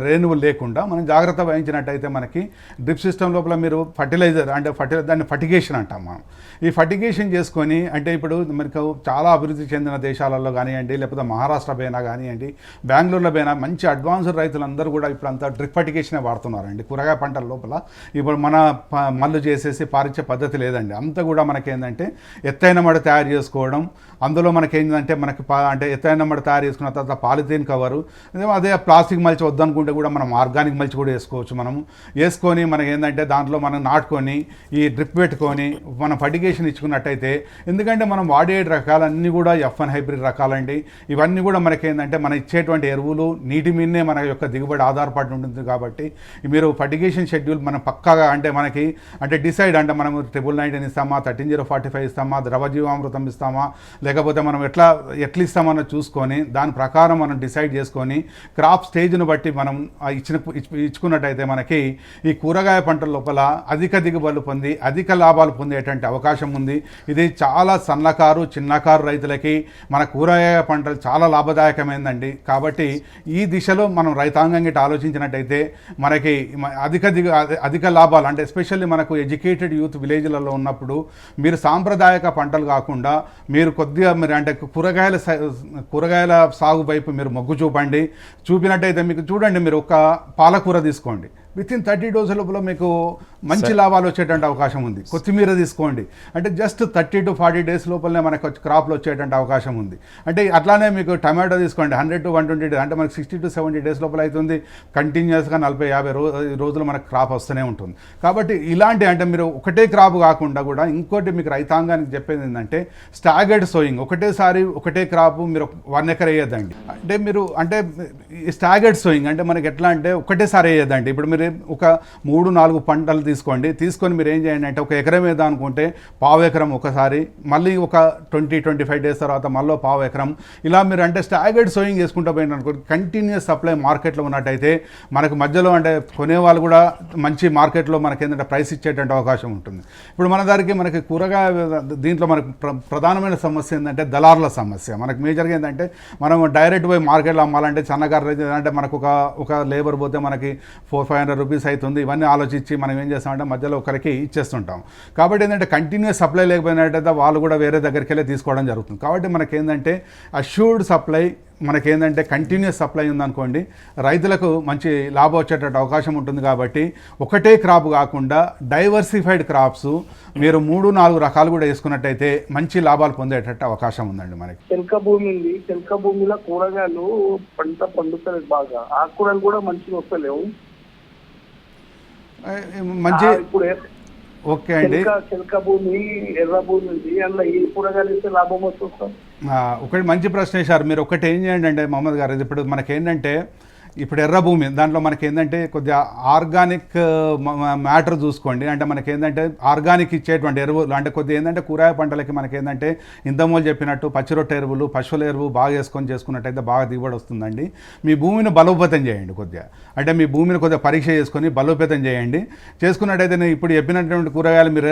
రేణువులు లేకుండా మనం జాగ్రత్త వహించినట్టయితే మనకి డ్రిప్ సిస్టమ్ లోపల మీరు ఫర్టిలైజర్ అంటే దాన్ని ఫర్టిగేషన్ అంటాం మనం. ఈ ఫర్టిగేషన్ చేసుకొని అంటే ఇప్పుడు మనకు చాలా అభివృద్ధి చెందిన దేశాలలో కానివ్వండి, లేకపోతే మహారాష్ట్ర పైన కానివ్వండి, బెంగళూరులో పైన మంచి అడ్వాన్స్డ్ రైతులందరూ కూడా ఇప్పుడు అంతా డ్రిప్ ఫర్టిగేషనే వాడుతున్నారండి. కూరగాయ పంటల లోపల ఇప్పుడు మన మల్లు చేసేసి పారించే పద్ధతి లేదండి. అంతా కూడా మనకేంటంటే ఎత్తైన మడ తయారు చేసుకోవడం, అందులో మనకేంటంటే అంటే ఎత్తైన మడ తయారు చేసుకున్న తర్వాత పాలిథీన్ కవరు, అదే ప్లాస్టిక్ మల్చి వద్దనుకుంటే కూడా మనం ఆర్గానిక్ మల్చి కూడా వేసుకోవచ్చు. మనము వేసుకొని మనకి ఏంటంటే దాంట్లో మనం నాటుకొని ఈ డ్రిప్ పెట్టుకొని మనం ఫర్టిగేషన్ ఇచ్చుకున్నట్టయితే, ఎందుకంటే మనం వాడే రకాలన్నీ కూడా F1 హైబ్రిడ్ రకాలండి. ఇవన్నీ కూడా మనకేంటంటే మనం ఇచ్చేటువంటి ఎరువులు నీటి మీదనే మన యొక్క దిగుబడి ఆధారపడి ఉంటుంది. కాబట్టి మీరు ఫర్టిగేషన్ షెడ్యూల్ మనం పక్కాగా అంటే మనకి అంటే డిసైడ్ అంటే మనం 999 ఇస్తామా, 13045 ఇస్తామా, ద్రవ జీవామృతం ఇస్తామా, లేకపోతే మనం ఎట్లా ఇస్తామన్న చూసుకొని దాని ప్రకారం మనం డిసైడ్ చేసుకొని క్రాప్ స్టేజ్ను బట్టి మనం ఇచ్చుకున్నట్టయితే మనకి ఈ కూరగాయ పంటల లోపల అధిక దిగుబడులు పొంది అధిక లాభాలు పొందేటువంటి అవకాశం ఉంది. ఇది చాలా సన్నకారు చిన్నకారు రైతులకి మన కూరగాయ పంటలు చాలా లాభదాయకమైందండి. కాబట్టి ఈ దిశలో మనం రైతాంగం గిట్ట ఆలోచించినట్టయితే మనకి అధిక లాభాలు అంటే ఎస్పెషల్లీ మనకు ఎడ్యుకేటెడ్ యూత్ విలేజ్లలో ఉన్నప్పుడు మీరు సాంప్రదాయక పంటలు కాకుండా మీరు కొద్దిగా మీరు అంటే కూరగాయల సాగు వైపు మీరు మొగ్గు చూపినట్టయితే మీకు చూడండి, మీరు ఒక పాలకూర తీసుకోండి, వితిన్ 30 days లోపల మీకు మంచి లాభాలు వచ్చేటువంటి అవకాశం ఉంది. కొత్తిమీర తీసుకోండి, అంటే జస్ట్ 30 to 40 days లోపలనే మనకు క్రాప్లు వచ్చేటువంటి అవకాశం ఉంది. అంటే అట్లానే మీకు టమాటో తీసుకోండి, 100 to 120 days అంటే మనకు 60 to 70 days లోపల అవుతుంది. కంటిన్యూస్గా 40-50 రోజులు మనకు క్రాప్ వస్తూనే ఉంటుంది. కాబట్టి ఇలాంటి అంటే మీరు ఒకటే క్రాప్ కాకుండా కూడా ఇంకోటి మీకు రైతాంగానికి చెప్పేది ఏంటంటే స్టాగర్డ్ సోయింగ్. ఒకటేసారి ఒకటే క్రాప్ మీరు 1 acre వేయద్దండి. అంటే మీరు అంటే స్టాగర్డ్ సోయింగ్ అంటే మనకి ఎట్లా అంటే ఒకటేసారి వేయద్దండి. ఇప్పుడు మీరు ఒక 3-4 పంటలు తీసుకొని మీరు ఏం చేయండి అంటే ఒక ఎకరం వేద్దాం అనుకుంటే పావు ఎకరం ఒకసారి, మళ్ళీ ఒక 20-25 days తర్వాత మళ్ళీ పావు ఎకరం, ఇలా మీరు అంటే స్టాగర్డ్ సోయింగ్ చేసుకుంటూ పోయిన అనుకోండి, కంటిన్యూస్ సప్లై మార్కెట్లో ఉన్నట్టయితే మనకు మధ్యలో అంటే కొనేవాళ్ళు కూడా మంచి మార్కెట్లో మనకి ఏంటంటే ప్రైస్ ఇచ్చేటువంటి అవకాశం ఉంటుంది. ఇప్పుడు మనకి కూరగాయ దీంట్లో మనకు ప్రధానమైన సమస్య ఏంటంటే దళారుల సమస్య. మనకు మేజర్గా ఏంటంటే మనం డైరెక్ట్ పోయి మార్కెట్లో అమ్మాలంటే సన్నగారు అంటే మనకు ఒక లేబర్ పోతే మనకి 400-500 రూపీస్ అవుతుంది. ఇవన్నీ ఆలోచించి మనం ఏం చేస్తామంటే మధ్యలో ఒకరికి ఇచ్చేస్తుంటాం. కాబట్టి ఏంటంటే కంటిన్యూస్ సప్లై లేకపోయినట్టయితే వాళ్ళు కూడా వేరే దగ్గరికి వెళ్ళి తీసుకోవడం జరుగుతుంది. కాబట్టి మనకేంటంటే అష్యూర్డ్ సప్లై మనకేంటంటే కంటిన్యూస్ సప్లై ఉందనుకోండి, రైతులకు మంచి లాభం వచ్చేటట్టు అవకాశం ఉంటుంది. కాబట్టి ఒకటే క్రాప్ కాకుండా డైవర్సిఫైడ్ క్రాప్స్ మీరు 3-4 రకాలు కూడా వేసుకున్నట్టయితే మంచి లాభాలు పొందేటట్టు అవకాశం ఉందండి. మనకి చెలక భూమి ఉంది, చెలక భూమిలో కూరగాయలు పంట పండుతుంది బాగా, ఆకుకూరలు కూడా మంచిగా వస్తలేవు. మంచి ఇప్పుడు ఓకే అండి, చెలక భూమి ఎర్ర భూమి ఉంది, అందులో ఈ కూరగాయలు ఇస్తే లాభం వస్తుంది. ఒకటి మంచి ప్రశ్న వేశారు మీరు. ఒకటి ఏం చేయండి అంటే మహమ్మద్ గారు, ఇప్పుడు మనకేంటంటే ఇప్పుడు ఎర్ర భూమి దాంట్లో మనకి ఏంటంటే కొద్దిగా ఆర్గానిక్ మ్యాటర్ చూసుకోండి. అంటే మనకి ఏంటంటే ఆర్గానిక్ ఇచ్చేటువంటి ఎరువులు అంటే కొద్దిగా ఏంటంటే కూరగాయ పంటలకి మనకి ఏంటంటే ఇంతమూలు చెప్పినట్టు పచ్చిరొట్ట ఎరువులు, పశువుల ఎరువు బాగా చేసుకున్నట్టయితే బాగా దిగుబడి వస్తుందండి. మీ భూమిని బలోపేతం చేయండి కొద్దిగా, అంటే మీ భూమిని కొద్దిగా పరీక్ష చేసుకొని బలోపేతం చేయండి. చేసుకున్నట్టయితే నేను ఇప్పుడు చెప్పినటువంటి కూరగాయలు మీరు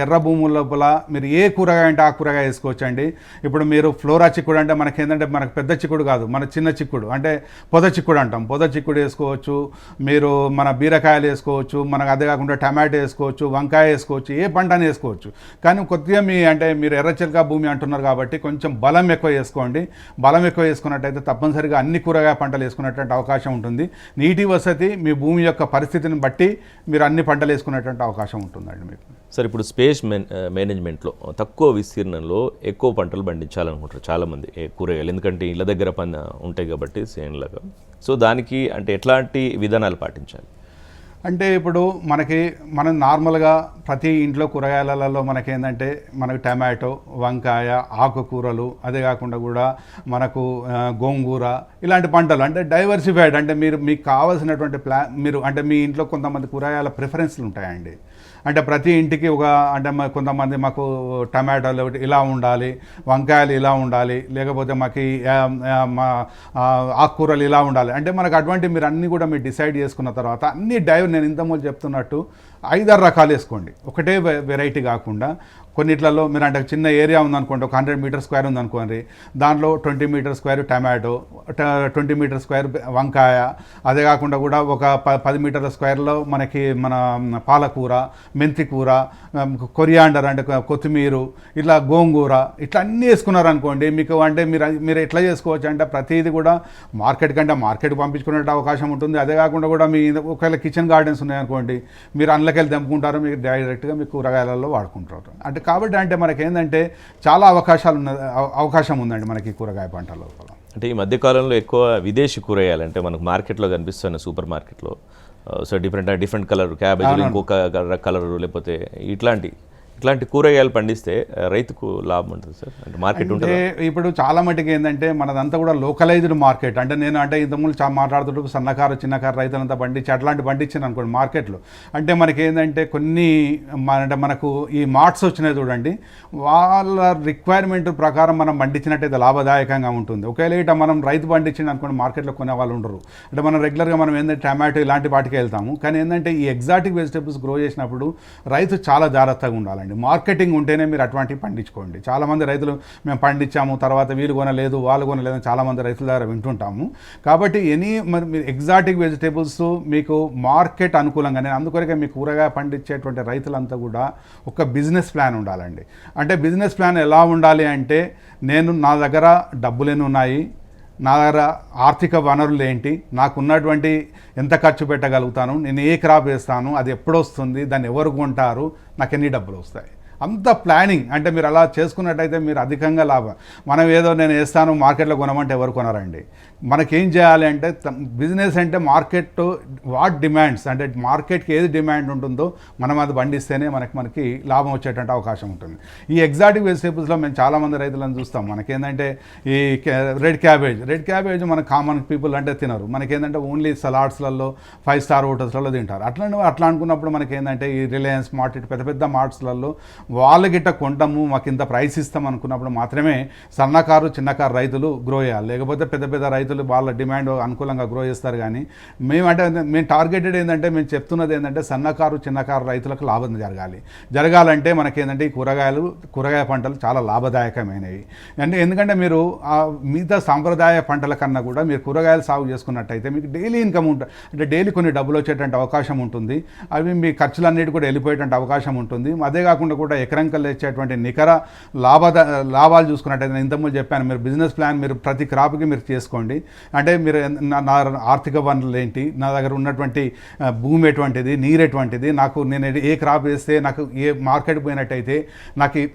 ఎర్ర భూముల లోపల మీరు ఏ కూరగాయ అంటే ఆ కూరగాయ వేసుకోవచ్చండి. ఇప్పుడు మీరు ఫ్లోరా చిక్కుడు అంటే మనకి ఏంటంటే మనకు పెద్ద చిక్కుడు కాదు, మన చిన్న చిక్కుడు అంటే పొద చిక్కుడు అంటాం. పొద చిక్కుడు వేసుకోవచ్చు, మీరు మన బీరకాయలు వేసుకోవచ్చు, మనకు అదే కాకుండా టమాటో వేసుకోవచ్చు, వంకాయ వేసుకోవచ్చు, ఏ పంటని వేసుకోవచ్చు. కానీ కొద్దిగా అంటే మీరు ఎర్రచిలక భూమి అంటున్నారు కాబట్టి కొంచెం బలం ఎక్కువ వేసుకోండి. బలం ఎక్కువ వేసుకున్నట్టయితే తప్పనిసరిగా అన్ని కూరగాయ పంటలు వేసుకునేటువంటి అవకాశం ఉంటుంది. నీటి వసతి మీ భూమి యొక్క పరిస్థితిని బట్టి మీరు అన్ని పంటలు వేసుకునేటువంటి అవకాశం ఉంటుందండి మీకు. సార్, ఇప్పుడు స్పేస్ మేనేజ్మెంట్లో తక్కువ విస్తీర్ణంలో ఎక్కువ పంటలు పండించాలనుకుంటారు చాలామంది కూరగాయలు, ఎందుకంటే ఇళ్ళ దగ్గర పని ఉంటాయి కాబట్టి సేన్లాగా. సో దానికి అంటే ఎట్లాంటి విధానాలు పాటించాలి? అంటే ఇప్పుడు మనం నార్మల్గా ప్రతి ఇంట్లో కూరగాయలలో మనకేంటంటే మనకు టమాటో, వంకాయ, ఆకుకూరలు, అదే కాకుండా కూడా మనకు గోంగూర ఇలాంటి పంటలు అంటే డైవర్సిఫైడ్. అంటే మీకు కావాల్సినటువంటి మీరు అంటే మీ ఇంట్లో కొంతమంది కూరగాయల ప్రిఫరెన్స్లు ఉంటాయండి. అంటే ప్రతి ఇంటికి కొంతమంది మాకు టమాటాలు ఇలా ఉండాలి, వంకాయలు ఇలా ఉండాలి, లేకపోతే మాకు ఆకుకూరలు ఇలా ఉండాలి. అంటే మనకు అటువంటి మీరు అన్నీ కూడా మీరు డిసైడ్ చేసుకున్న తర్వాత అన్ని నేను ఇంతకుముందు చెప్తున్నట్టు 5-6 రకాలు వేసుకోండి. ఒకటే వెరైటీ కాకుండా కొన్నిట్లలో మీరు అంటే చిన్న ఏరియా ఉందనుకోండి, ఒక 100 మీటర్ స్క్వేర్ ఉందనుకోండి, దాంట్లో 20 metre square tomato, 20 metre square వంకాయ, అదే కాకుండా కూడా ఒక 10 మీటర్ల స్క్వేర్లో మన పాలకూర, మెంతి కూర, కొరియాండర్ అంటే కొత్తిమీర, ఇట్లా గోంగూర, ఇట్లా అన్నీ వేసుకున్నారనుకోండి మీకు అంటే మీరు ఎట్లా చేసుకోవచ్చు అంటే ప్రతిదీ కూడా మార్కెట్కి పంపించుకునే అవకాశం ఉంటుంది. అదే కాకుండా కూడా మీ ఒకవేళ కిచెన్ గార్డెన్స్ ఉన్నాయనుకోండి, మీరు అందులోకెళ్ళి తెంపుకుంటారు, మీరు డైరెక్ట్గా మీ కూరగాయలలో వాడుకుంటారు. అంటే కాబట్టి అంటే మనకేంటంటే చాలా అవకాశం ఉందండి మనకి కూరగాయ పంటల లోపల. అంటే ఈ మధ్యకాలంలో ఎక్కువ విదేశీ కూరగాయలు అంటే మనకు మార్కెట్లో కనిపిస్తున్న సూపర్ మార్కెట్లో సో డిఫరెంట్ కలర్ క్యాబేజీలు, ఇంకొక కలరు, లేకపోతే ఇట్లాంటి కూరగాయలు పండిస్తే రైతుకు లాభం ఉంటుంది సార్? అంటే మార్కెట్ ఉంటుంది. ఇప్పుడు చాలా మటుకు ఏంటంటే మనదంతా కూడా లోకలైజ్డ్ మార్కెట్. అంటే నేను అంటే ఇంతకుముందు మాట్లాడుతుంటూ సన్నకారు చిన్నకారు రైతులంతా పండించాను అనుకోండి మార్కెట్లో. అంటే మనకి ఏంటంటే అంటే మనకు ఈ మార్ట్స్ వచ్చినాయి చూడండి, వాళ్ళ రిక్వైర్మెంట్ ప్రకారం మనం పండించినట్టయితే లాభదాయకంగా ఉంటుంది. ఒకవేళ మనం రైతు పండించింది అనుకోండి మార్కెట్లో కొనే వాళ్ళు ఉండరు. అంటే మనం రెగ్యులర్గా మనం ఏంటంటే టమాటో ఇలాంటి వాటికి వెళ్తాము. కానీ ఏంటంటే ఈ ఎగ్జాటిక్ వెజిటేబుల్స్ గ్రో చేసినప్పుడు రైతు చాలా జాగ్రత్తగా ఉండాలి. మార్కెటింగ్ ఉంటేనే మీరు అటువంటివి పండించుకోండి. చాలామంది రైతులు మేము పండించాము తర్వాత వీళ్ళు కొనలేదు వాళ్ళు కొనలేదు చాలామంది రైతుల దగ్గర వింటుంటాము. కాబట్టి మీరు ఎగ్జాటిక్ వెజిటేబుల్స్ మీకు మార్కెట్ అనుకూలంగా, నేను అందుకొరకే మీ కూరగాయ పండించేటువంటి రైతులంతా కూడా ఒక బిజినెస్ ప్లాన్ ఉండాలండి. అంటే బిజినెస్ ప్లాన్ ఎలా ఉండాలి అంటే నా దగ్గర డబ్బులేని ఉన్నాయి, నా దగ్గర ఆర్థిక వనరులు ఏంటి, నాకున్నటువంటి ఎంత ఖర్చు పెట్టగలుగుతాను, నేను ఏ క్రాప్ వేస్తాను, అది ఎప్పుడు వస్తుంది, దాన్ని ఎవరు కొంటారు, నాకు ఎన్ని డబ్బులు వస్తాయి, అంత ప్లానింగ్. అంటే మీరు అలా చేసుకున్నట్టయితే మీరు అధికంగా లాభం. నేను వేస్తాను మార్కెట్లో కొనమంటే ఎవరు కొనరండి. మనకేం చేయాలి అంటే బిజినెస్ అంటే మార్కెట్ వాట్ డిమాండ్స్, అంటే మార్కెట్కి ఏది డిమాండ్ ఉంటుందో మనం అది పండిస్తేనే మనకి లాభం వచ్చేటువంటి అవకాశం ఉంటుంది. ఈ ఎగ్జాటిక్ వెజిటేబుల్స్లో మేము చాలామంది రైతులను చూస్తాం. మనకేంటంటే ఈ రెడ్ క్యాబేజ్ మన కామన్ పీపుల్ అంటే తినరు. మనకేంటంటే ఓన్లీ సలాడ్స్లలో 5 స్టార్ హోటల్స్లలో తింటారు. అట్లా అనుకున్నప్పుడు మనకేంటంటే ఈ రిలయన్స్ మార్ట్ పెద్ద మార్ట్స్లలో వాళ్ళకిట్ట కొంటాము, మాకు ఇంత ప్రైస్ ఇస్తాం అనుకున్నప్పుడు మాత్రమే సన్నకారు చిన్నకారు రైతులు గ్రో చేయాలి. లేకపోతే పెద్ద రైతులు వాళ్ళ డిమాండ్ అనుకూలంగా గ్రో చేస్తారు. కానీ మేము టార్గెటెడ్ ఏంటంటే మేము చెప్తున్నది ఏంటంటే సన్నకారు చిన్నకారు రైతులకు లాభం జరగాలంటే మనకేంటంటే ఈ కూరగాయ పంటలు చాలా లాభదాయకమైనవి. ఎందుకంటే మీరు మిగతా సాంప్రదాయ పంటల కన్నా కూడా మీరు కూరగాయలు సాగు చేసుకున్నట్టయితే మీకు డైలీ ఇన్కమ్ ఉంటుంది. అంటే డైలీ కొన్ని డబ్బులు వచ్చేటువంటి అవకాశం ఉంటుంది. అవి మీ ఖర్చులన్నిటి కూడా వెళ్ళిపోయేటువంటి అవకాశం ఉంటుంది. అదే కాకుండా కూడా ఎకరంకల్లా ఇచ్చేటువంటి నికర లాభాలు చూసుకున్నట్టయితే నేను ఇంతకుముందు చెప్పాను, మీరు బిజినెస్ ప్లాన్ మీరు ప్రతి క్రాప్కి మీరు చేసుకోండి. అంటే మీరు నా ఆర్థిక వనరులు ఏంటి, నా దగ్గర ఉన్నటువంటి భూమి ఎటువంటిది, నీరు ఎటువంటిది, నేను ఏ క్రాప్ వేస్తే నాకు ఏ మార్కెట్ పోయినట్టయితే నాకు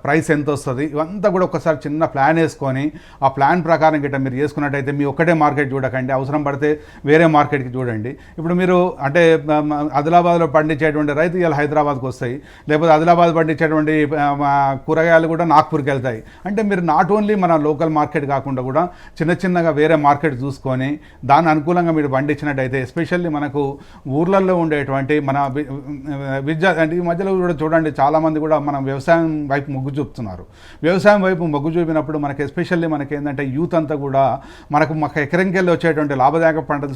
ప్రైస్ ఎంత వస్తుంది, ఇవంతా కూడా ఒకసారి చిన్న ప్లాన్ వేసుకొని ఆ ప్లాన్ ప్రకారం గిట్ట మీరు చేసుకున్నట్టయితే మీ ఒక్కటే మార్కెట్ చూడకండి, అవసరం పడితే వేరే మార్కెట్కి చూడండి. ఇప్పుడు మీరు అంటే ఆదిలాబాద్లో పండించేటువంటి రైతు ఇలా హైదరాబాద్కి వస్తాయి, లేకపోతే ఆదిలాబాద్ పండించేటువంటి కూరగాయలు కూడా నాగ్పూర్కి వెళ్తాయి. అంటే మీరు నాట్ ఓన్లీ మన లోకల్ మార్కెట్ కాకుండా కూడా చిన్నగా వేరే మార్కెట్ చూసుకొని దాని అనుకూలంగా మీరు పండించినట్టయితే ఎస్పెషల్లీ మనకు ఊర్లలో ఉండేటువంటి మన విద్య అంటే ఈ మధ్యలో కూడా చూడండి చాలామంది కూడా మనం వ్యవసాయం వైపు మొగ్గు చూపుతున్నారు. వ్యవసాయం వైపు మొగ్గు చూపినప్పుడు మనకి ఎస్పెషల్లీ మనకి ఏంటంటే యూత్ అంతా కూడా మాకు ఎకరంకెళ్ళి వచ్చేటువంటి లాభదాయక పంటలు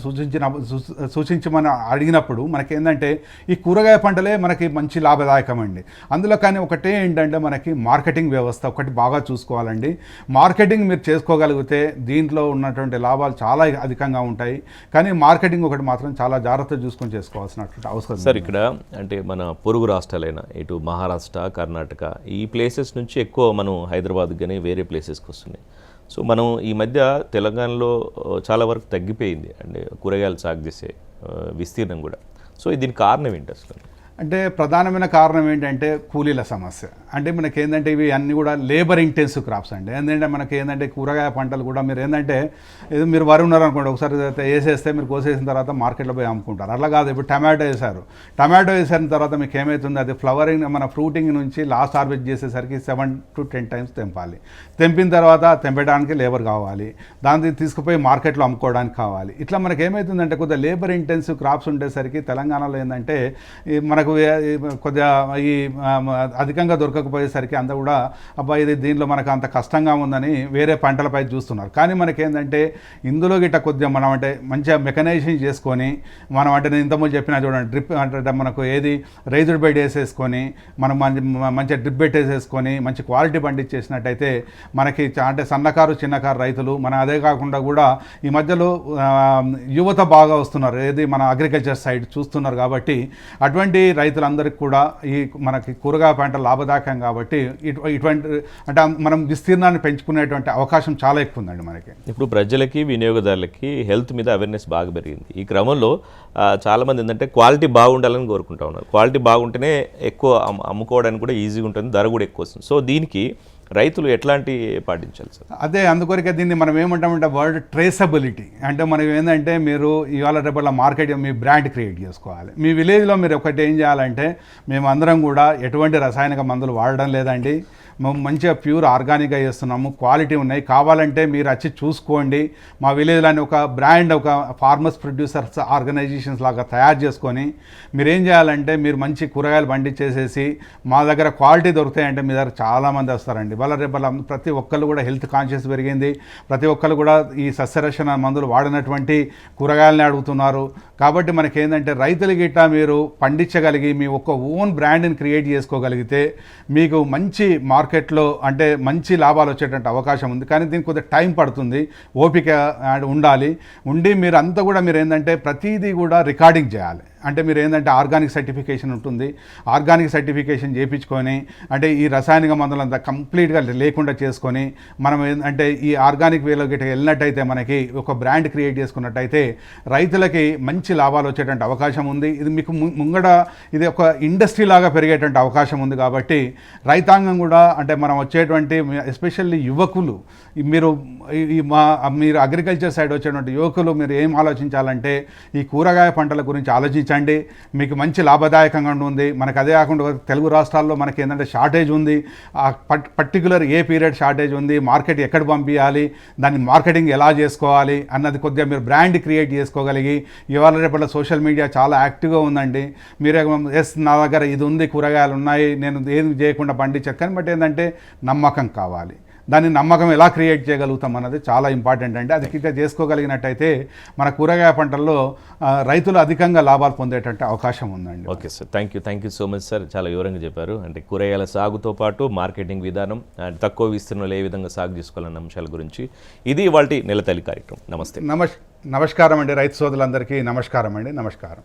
సూచించమని అడిగినప్పుడు మనకేంటంటే ఈ కూరగాయ పంటలే మనకి మంచి లాభదాయకం అండి. అందులో కానీ ఒకటే ఏంటంటే మనకి మార్కెటింగ్ వ్యవస్థ ఒకటి బాగా చూసుకోవాలండి. మార్కెటింగ్ మీరు చేసుకోగలిగితే దీంట్లో ఉన్నటువంటి లాభాలు చాలా అధికంగా ఉంటాయి. కానీ మార్కెటింగ్ ఒకటి మాత్రం చాలా జాగ్రత్త చూసుకొని చేసుకోవాల్సినటువంటి అవసరం సార్ ఇక్కడ అంటే మన పొరుగు రాష్ట్రాలైన ఇటు మహారాష్ట్ర, కర్ణాటక ఈ ప్లేసెస్ నుంచి ఎక్కువ మనం హైదరాబాద్ కానీ వేరే ప్లేసెస్కి వస్తున్నాయి. సో మనం ఈ మధ్య తెలంగాణలో చాలా వరకు తగ్గిపోయింది అంటే కూరగాయలు సాగు చేసే విస్తీర్ణం కూడా. సో దీనికి కారణం ఏంటి అసలు? అంటే ప్రధానమైన కారణం ఏంటంటే కూలీల సమస్య. అంటే మనకి ఏంటంటే ఇవి అన్నీ కూడా లేబర్ ఇంటెన్సివ్ క్రాప్స్ అండి. ఏంటంటే మనకి ఏంటంటే కూరగాయ పంటలు కూడా మీరు ఏంటంటే ఏదో మీరు వరి ఉన్నారనుకోండి, ఒకసారి వేసేస్తే మీరు కోసేసిన తర్వాత మార్కెట్లో పోయి అమ్ముకుంటారు. అట్లా కాదు. ఇప్పుడు టమాటో వేశారు, టమాటో వేసిన తర్వాత మీకు ఏమవుతుంది, అది ఫ్లవరింగ్ మన ఫ్రూటింగ్ నుంచి లాస్ట్ హార్వెస్ట్ చేసేసరికి 7 to 10 times తెంపాలి. తెంపిన తర్వాత తెంపడానికి లేబర్ కావాలి, దాన్ని తీసుకుపోయి మార్కెట్లో అమ్ముకోవడానికి కావాలి. ఇట్లా మనకి ఏమవుతుందంటే కొద్దిగా లేబర్ ఇంటెన్సివ్ క్రాప్స్ ఉండేసరికి తెలంగాణలో ఏంటంటే మనకు కొద్దిగా ఈ అధికంగా దొరకకపోయేసరికి అంతా కూడా అబ్బాయి ఇది దీనిలో మనకు అంత కష్టంగా ఉందని వేరే పంటలపై చూస్తున్నారు. కానీ మనకేంటంటే ఇందులో గిట్ట కొద్దిగా మనం అంటే మంచిగా మెకనైజేషన్ చేసుకొని మనం అంటే నేను ఇంతకుముందు చెప్పినా చూడండి, డ్రిప్ అంటే మనకు ఏది రైతుడు బెడ్ వేసేసుకొని మనం మంచిగా డ్రిప్ పెట్టేసేసుకొని మంచి క్వాలిటీ పండించేసినట్టయితే మనకి అంటే సన్నకారు చిన్నకారు రైతులు మన అదే కాకుండా కూడా ఈ మధ్యలో యువత బాగా వస్తున్నారు, ఏది మన అగ్రికల్చర్ సైడ్ చూస్తున్నారు. కాబట్టి అటువంటి రైతులందరికీ కూడా ఈ మనకి కూరగాయ పంట లాభదాయకం కాబట్టి ఇటువంటి అంటే మనం విస్తీర్ణాన్ని పెంచుకునేటువంటి అవకాశం చాలా ఎక్కువ ఉందండి మనకి. ఇప్పుడు ప్రజలకి వినియోగదారులకి హెల్త్ మీద అవేర్నెస్ బాగా పెరిగింది. ఈ క్రమంలో చాలామంది ఏంటంటే క్వాలిటీ బాగుండాలని కోరుకుంటా ఉన్నారు. క్వాలిటీ బాగుంటేనే ఎక్కువ అమ్ముకోవడానికి కూడా ఈజీగా ఉంటుంది, ధర కూడా ఎక్కువ వస్తుంది. సో దీనికి రైతులు ఎట్లాంటి పాటించాలి సార్? అదే అందుకొరకే దీన్ని మనం ఏమంటామంటే వర్డ్ ట్రేసబిలిటీ. అంటే మనం ఏంటంటే మీరు ఇవాళ రేపటి మార్కెట్ మీ బ్రాండ్ క్రియేట్ చేసుకోవాలి. మీ విలేజ్లో మీరు ఒకటి ఏం చేయాలంటే మేము అందరం కూడా ఎటువంటి రసాయనిక మందులు వాడడం లేదండి, మేము మంచిగా ప్యూర్ ఆర్గానిక్గా చేస్తున్నాము, క్వాలిటీ ఉన్నాయి, కావాలంటే మీరు వచ్చి చూసుకోండి. మా విలేజ్లోని ఒక బ్రాండ్ ఒక ఫార్మర్స్ ప్రొడ్యూసర్స్ ఆర్గనైజేషన్స్ లాగా తయారు చేసుకొని మీరు ఏం చేయాలంటే మీరు మంచి కూరగాయలు పండించేసేసి మా దగ్గర క్వాలిటీ దొరుకుతాయంటే మీ దగ్గర చాలామంది వస్తారండి. వాళ్ళ రేపల ప్రతి ఒక్కళ్ళు కూడా హెల్త్ కాన్షియస్ పెరిగింది, ప్రతి ఒక్కళ్ళు కూడా ఈ సస్యరక్షణ మందులు వాడినటువంటి కూరగాయలని అడుగుతున్నారు. కాబట్టి మనకేంటంటే రైతుల గిట్ట మీరు పండించగలిగి మీ ఒక్క ఓన్ బ్రాండ్ని క్రియేట్ చేసుకోగలిగితే మీకు మంచి మార్కెట్లో అంటే మంచి లాభాలు వచ్చేటువంటి అవకాశం ఉంది. కానీ దీనికి కొద్దిగా టైం పడుతుంది, ఓపిక ఉండాలి. ఉండి మీరు అంతా కూడా మీరు ఏంటంటే ప్రతిదీ కూడా రికార్డింగ్ చేయాలి. అంటే మీరు ఏంటంటే ఆర్గానిక్ సర్టిఫికేషన్ ఉంటుంది, ఆర్గానిక్ సర్టిఫికేషన్ చేయించుకొని అంటే ఈ రసాయనిక మందులంతా కంప్లీట్గా లేకుండా చేసుకొని మనం ఏంటంటే ఈ ఆర్గానిక్ వేలో గిట్ట వెళ్ళినట్టయితే మనకి ఒక బ్రాండ్ క్రియేట్ చేసుకున్నట్టయితే రైతులకి మంచి లాభాలు వచ్చేటువంటి అవకాశం ఉంది. ఇది మీకు ముంగడ ఇది ఒక ఇండస్ట్రీ లాగా పెరిగేటువంటి అవకాశం ఉంది. కాబట్టి రైతాంగం కూడా అంటే మనం వచ్చేటువంటి ఎస్పెషల్లీ యువకులు మీరు అగ్రికల్చర్ సైడ్ వచ్చేటువంటి యువకులు మీరు ఏం ఆలోచించాలంటే ఈ కూరగాయ పంటల గురించి ఆలోచించండి. మీకు మంచి లాభదాయకంగా ఉంటుంది. మనకు అదే కాకుండా తెలుగు రాష్ట్రాల్లో మనకి ఏంటంటే షార్టేజ్ ఉంది, పర్టికులర్ ఏ పీరియడ్ షార్టేజ్ ఉంది, మార్కెట్ ఎక్కడ పంపించాలి, దాన్ని మార్కెటింగ్ ఎలా చేసుకోవాలి అన్నది కొద్దిగా మీరు బ్రాండ్ క్రియేట్ చేసుకోగలిగి ఇవాళ రేపటి సోషల్ మీడియా చాలా యాక్టివ్గా ఉందండి. మీరే ఎస్ నా దగ్గర ఇది ఉంది, కూరగాయలు ఉన్నాయి, నేను ఏం చేయకుండా పండించాను. కానీ బట్ ఏంటంటే నమ్మకం కావాలి. దాన్ని నమ్మకం ఎలా క్రియేట్ చేయగలుగుతాం అన్నది చాలా ఇంపార్టెంట్ అండి. అది క్రియేట్ చేసుకోగలిగినట్టయితే మన కూరగాయ పంటల్లో రైతులు అధికంగా లాభాలు పొందేటట్టు అవకాశం ఉందండి. Okay sir, thank you so much sir. చాలా వివరంగా చెప్పారు. అంటే కూరగాయల సాగుతో పాటు మార్కెటింగ్ విధానం అండ్ తక్కువ విస్తీర్ణంలో ఏ విధంగా సాగు చేసుకోవాలన్న అంశాల గురించి ఇది ఇవాల్టి నెలతల్లి కార్యక్రమం. నమస్తే. నమస్కారం అండి రైతు సోదరులందరికీ నమస్కారం అండి. నమస్కారం.